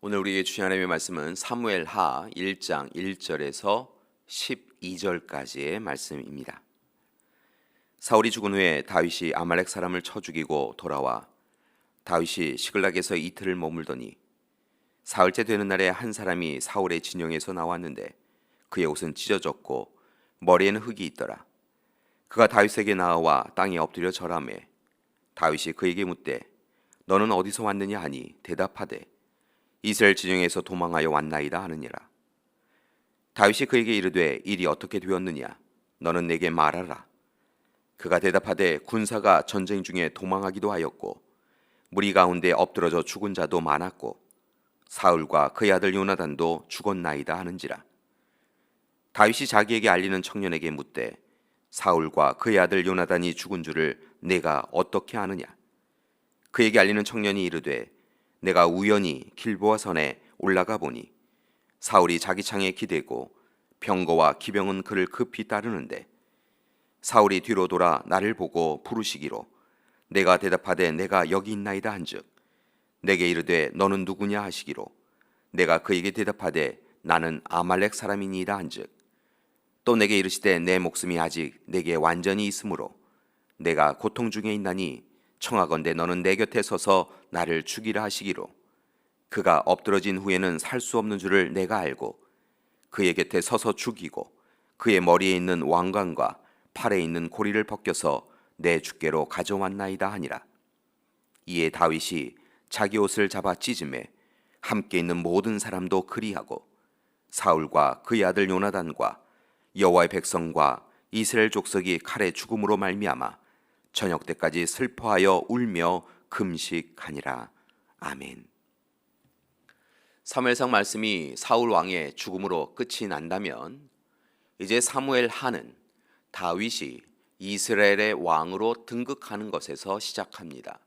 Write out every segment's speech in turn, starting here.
오늘 우리에게 주신 하나님의 말씀은 사무엘하 1장 1절에서 12절까지의 말씀입니다. 사울이 죽은 후에 다윗이 아말렉 사람을 쳐 죽이고 돌아와 다윗이 시글락에서 이틀을 머물더니 사흘째 되는 날에 한 사람이 사울의 진영에서 나왔는데 그의 옷은 찢어졌고 머리에는 흙이 있더라. 그가 다윗에게 나아와 땅에 엎드려 절하매 다윗이 그에게 묻되 너는 어디서 왔느냐 하니 대답하되 이스라엘 진영에서 도망하여 왔나이다 하느니라. 다윗이 그에게 이르되 일이 어떻게 되었느냐 너는 내게 말하라. 그가 대답하되 군사가 전쟁 중에 도망하기도 하였고 무리 가운데 엎드러져 죽은 자도 많았고 사울과 그의 아들 요나단도 죽었나이다 하는지라. 다윗이 자기에게 알리는 청년에게 묻되 사울과 그의 아들 요나단이 죽은 줄을 내가 어떻게 아느냐. 그에게 알리는 청년이 이르되 내가 우연히 길보아 선에 올라가 보니 사울이 자기 창에 기대고 병거와 기병은 그를 급히 따르는데 사울이 뒤로 돌아 나를 보고 부르시기로 내가 대답하되 내가 여기 있나이다 한즉 내게 이르되 너는 누구냐 하시기로 내가 그에게 대답하되 나는 아말렉 사람이니이다 한즉 또 내게 이르시되 내 목숨이 아직 내게 완전히 있으므로 내가 고통 중에 있나니 청하건대 너는 내 곁에 서서 나를 죽이라 하시기로 그가 엎드러진 후에는 살 수 없는 줄을 내가 알고 그의 곁에 서서 죽이고 그의 머리에 있는 왕관과 팔에 있는 고리를 벗겨서 내 주께로 가져왔나이다 하니라. 이에 다윗이 자기 옷을 잡아 찢음에 함께 있는 모든 사람도 그리하고 사울과 그의 아들 요나단과 여호와의 백성과 이스라엘 족속이 칼에 죽음으로 말미암아 저녁 때까지 슬퍼하여 울며 금식하니라. 아멘. 사무엘상 말씀이 사울 왕의 죽음으로 끝이 난다면 이제 사무엘하는 다윗이 이스라엘의 왕으로 등극하는 것에서 시작합니다.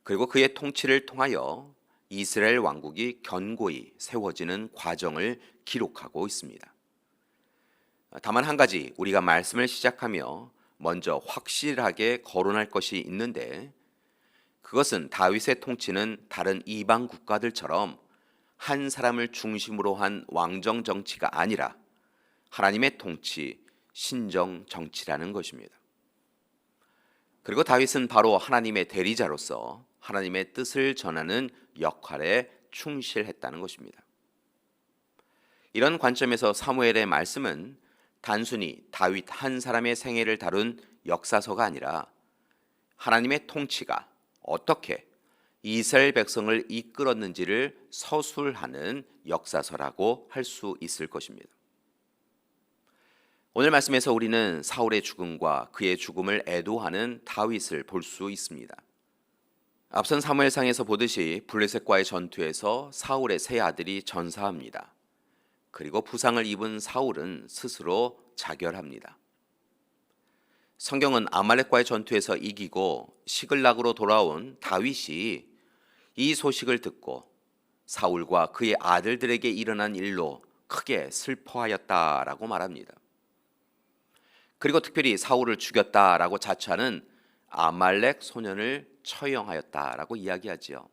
그리고 그의 통치를 통하여 이스라엘 왕국이 견고히 세워지는 과정을 기록하고 있습니다. 다만 한 가지 우리가 말씀을 시작하며 먼저 확실하게 거론할 것이 있는데 그것은 다윗의 통치는 다른 이방 국가들처럼 한 사람을 중심으로 한 왕정 정치가 아니라 하나님의 통치, 신정 정치라는 것입니다. 그리고 다윗은 바로 하나님의 대리자로서 하나님의 뜻을 전하는 역할에 충실했다는 것입니다. 이런 관점에서 사무엘의 말씀은 단순히 다윗 한 사람의 생애를 다룬 역사서가 아니라 하나님의 통치가 어떻게 이스라엘 백성을 이끌었는지를 서술하는 역사서라고 할 수 있을 것입니다. 오늘 말씀에서 우리는 사울의 죽음과 그의 죽음을 애도하는 다윗을 볼 수 있습니다. 앞선 사무엘상에서 보듯이 블레셋과의 전투에서 사울의 세 아들이 전사합니다. 그리고 부상을 입은 사울은 스스로 자결합니다. 성경은 아말렉과의 전투에서 이기고 시글락으로 돌아온 다윗이 이 소식을 듣고 사울과 그의 아들들에게 일어난 일로 크게 슬퍼하였다라고 말합니다. 그리고 특별히 사울을 죽였다라고 자처하는 아말렉 소년을 처형하였다라고 이야기하지요.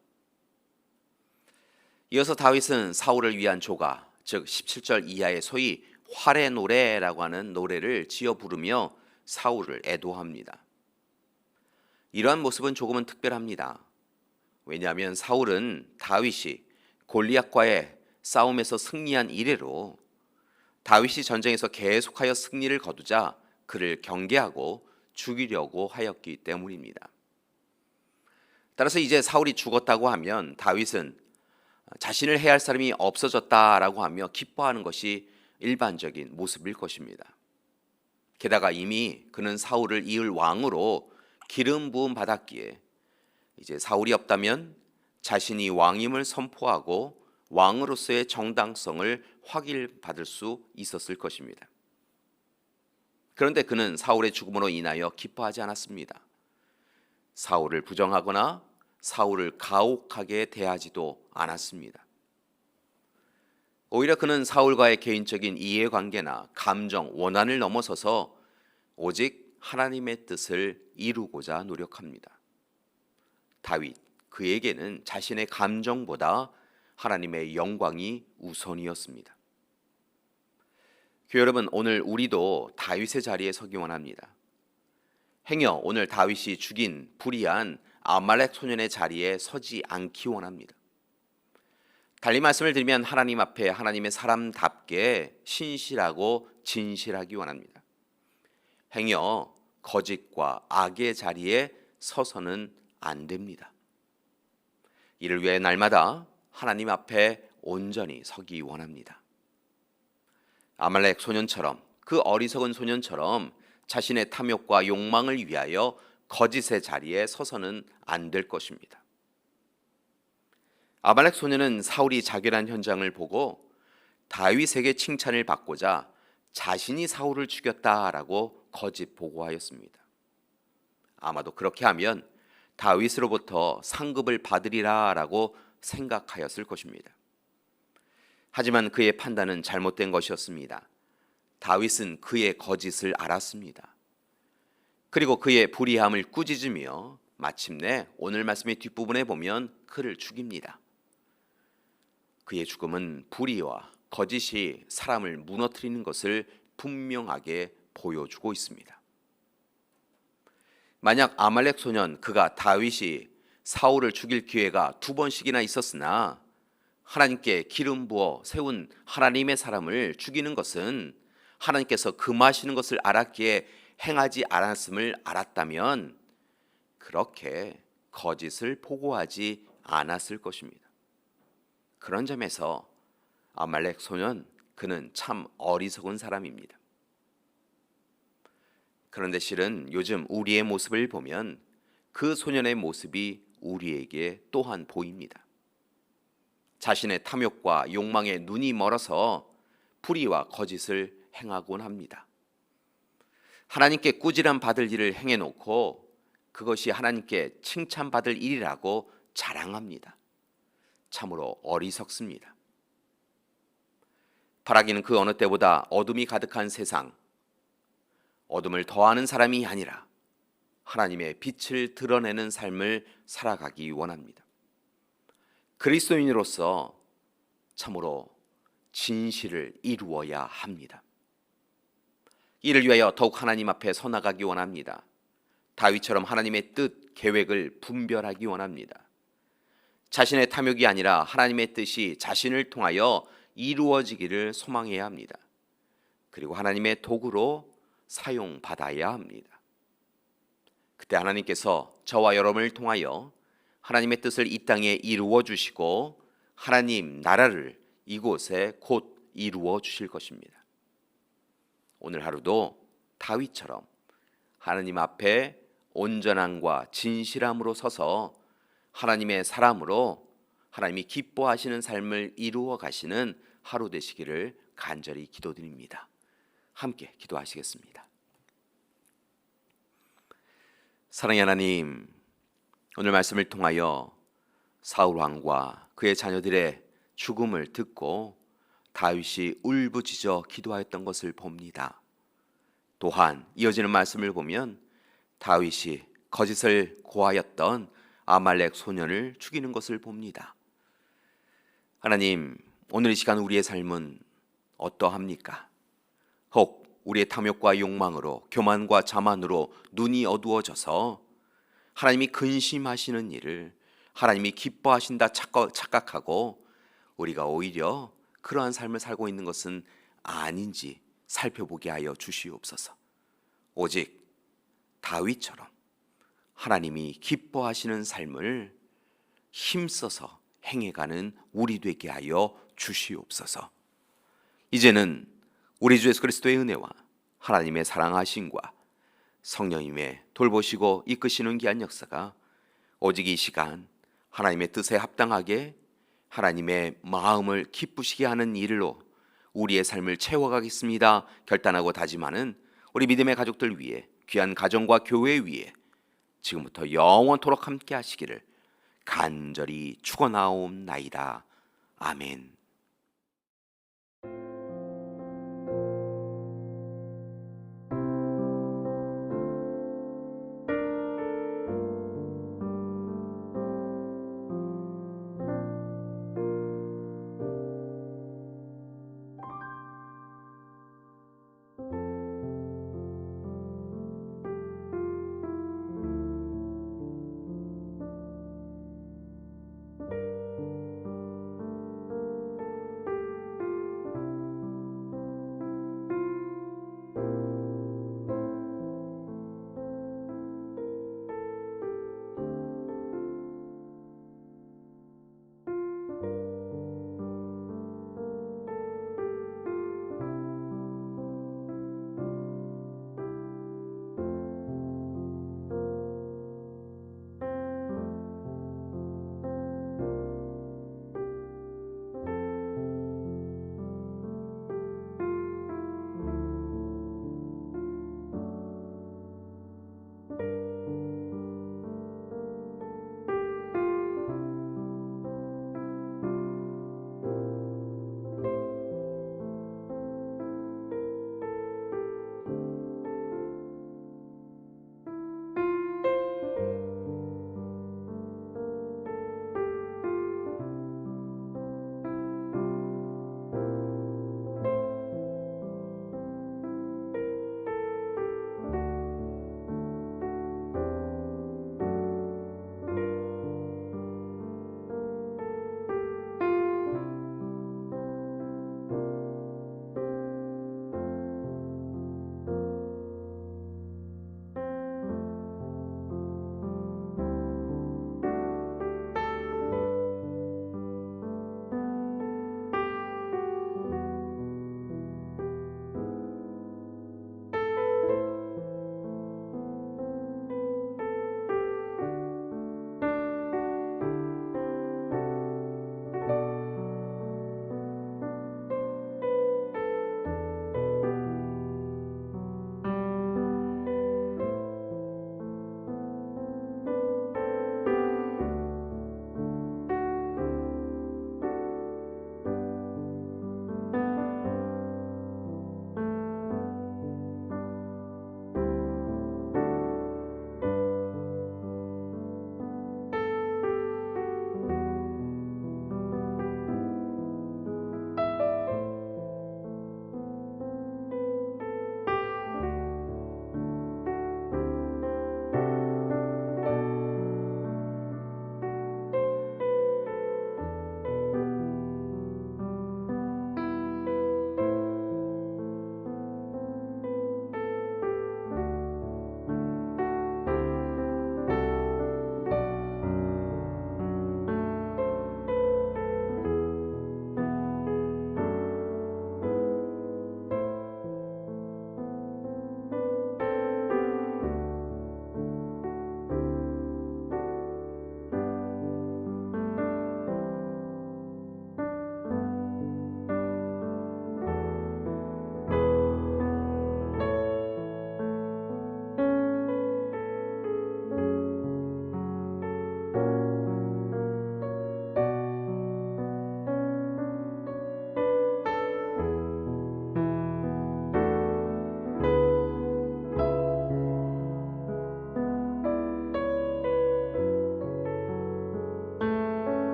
이어서 다윗은 사울을 위한 조가 즉 17절 이하의 소위 활의 노래라고 하는 노래를 지어 부르며 사울을 애도합니다. 이러한 모습은 조금은 특별합니다. 왜냐하면 사울은 다윗이 골리앗과의 싸움에서 승리한 이래로 다윗이 전쟁에서 계속하여 승리를 거두자 그를 경계하고 죽이려고 하였기 때문입니다. 따라서 이제 사울이 죽었다고 하면 다윗은 자신을 해할 사람이 없어졌다라고 하며 기뻐하는 것이 일반적인 모습일 것입니다. 게다가 이미 그는 사울을 이을 왕으로 기름 부음 받았기에 이제 사울이 없다면 자신이 왕임을 선포하고 왕으로서의 정당성을 확인받을 수 있었을 것입니다. 그런데 그는 사울의 죽음으로 인하여 기뻐하지 않았습니다. 사울을 부정하거나 사울을 가혹하게 대하지도 않았습니다. 오히려 그는 사울과의 개인적인 이해관계나 감정, 원한을 넘어서서 오직 하나님의 뜻을 이루고자 노력합니다. 다윗, 그에게는 자신의 감정보다 하나님의 영광이 우선이었습니다. 교회 여러분, 오늘 우리도 다윗의 자리에 서기 원합니다. 행여 오늘 다윗이 죽인 불의한 아말렉 소년의 자리에 서지 않기 원합니다. 달리 말씀을 드리면 하나님 앞에 하나님의 사람답게 신실하고 진실하기 원합니다. 행여 거짓과 악의 자리에 서서는 안 됩니다. 이를 위해 날마다 하나님 앞에 온전히 서기 원합니다. 아말렉 소년처럼, 그 어리석은 소년처럼 자신의 탐욕과 욕망을 위하여 거짓의 자리에 서서는 안 될 것입니다. 아말렉 소년은 사울이 자결한 현장을 보고 다윗에게 칭찬을 받고자 자신이 사울을 죽였다라고 거짓 보고하였습니다. 아마도 그렇게 하면 다윗으로부터 상급을 받으리라라고 생각하였을 것입니다. 하지만 그의 판단은 잘못된 것이었습니다. 다윗은 그의 거짓을 알았습니다. 그리고 그의 불의함을 꾸짖으며 마침내 오늘 말씀의 뒷부분에 보면 그를 죽입니다. 그의 죽음은 불의와 거짓이 사람을 무너뜨리는 것을 분명하게 보여주고 있습니다. 만약 아말렉 소년, 그가 다윗이 사울을 죽일 기회가 2번씩이나 있었으나 하나님께 기름 부어 세운 하나님의 사람을 죽이는 것은 하나님께서 금하시는 것을 알았기에 행하지 않았음을 알았다면 그렇게 거짓을 보고하지 않았을 것입니다. 그런 점에서 아말렉 소년, 그는 참 어리석은 사람입니다. 그런데 실은 요즘 우리의 모습을 보면 그 소년의 모습이 우리에게 또한 보입니다. 자신의 탐욕과 욕망에 눈이 멀어서 불의와 거짓을 행하곤 합니다. 하나님께 꾸지람 받을 일을 행해놓고 그것이 하나님께 칭찬받을 일이라고 자랑합니다. 참으로 어리석습니다. 바라기는 그 어느 때보다 어둠이 가득한 세상, 어둠을 더하는 사람이 아니라 하나님의 빛을 드러내는 삶을 살아가기 원합니다. 그리스도인으로서 참으로 진실을 이루어야 합니다. 이를 위하여 더욱 하나님 앞에 서나가기 원합니다. 다윗처럼 하나님의 뜻, 계획을 분별하기 원합니다. 자신의 탐욕이 아니라 하나님의 뜻이 자신을 통하여 이루어지기를 소망해야 합니다. 그리고 하나님의 도구로 사용받아야 합니다. 그때 하나님께서 저와 여러분을 통하여 하나님의 뜻을 이 땅에 이루어 주시고 하나님 나라를 이곳에 곧 이루어 주실 것입니다. 오늘 하루도 다윗처럼 하나님 앞에 온전함과 진실함으로 서서 하나님의 사람으로 하나님이 기뻐하시는 삶을 이루어 가시는 하루 되시기를 간절히 기도드립니다. 함께 기도하시겠습니다. 사랑의 하나님, 오늘 말씀을 통하여 사울 왕과 그의 자녀들의 죽음을 듣고 다윗이 울부짖어 기도하였던 것을 봅니다. 또한 이어지는 말씀을 보면 다윗이 거짓을 고하였던 아말렉 소년을 죽이는 것을 봅니다. 하나님, 오늘 이 시간 우리의 삶은 어떠합니까? 혹 우리의 탐욕과 욕망으로, 교만과 자만으로 눈이 어두워져서 하나님이 근심하시는 일을 하나님이 기뻐하신다 착각하고 우리가 오히려 그러한 삶을 살고 있는 것은 아닌지 살펴보게 하여 주시옵소서. 오직 다윗처럼 하나님이 기뻐하시는 삶을 힘써서 행해가는 우리 되게 하여 주시옵소서. 이제는 우리 주 예수 그리스도의 은혜와 하나님의 사랑하심과 성령님의 돌보시고 이끄시는 귀한 역사가 오직 이 시간 하나님의 뜻에 합당하게 하나님의 마음을 기쁘시게 하는 일로 우리의 삶을 채워가겠습니다 결단하고 다짐하는 우리 믿음의 가족들 위해, 귀한 가정과 교회 위에 지금부터 영원토록 함께 하시기를 간절히 축원하옵나이다. 아멘.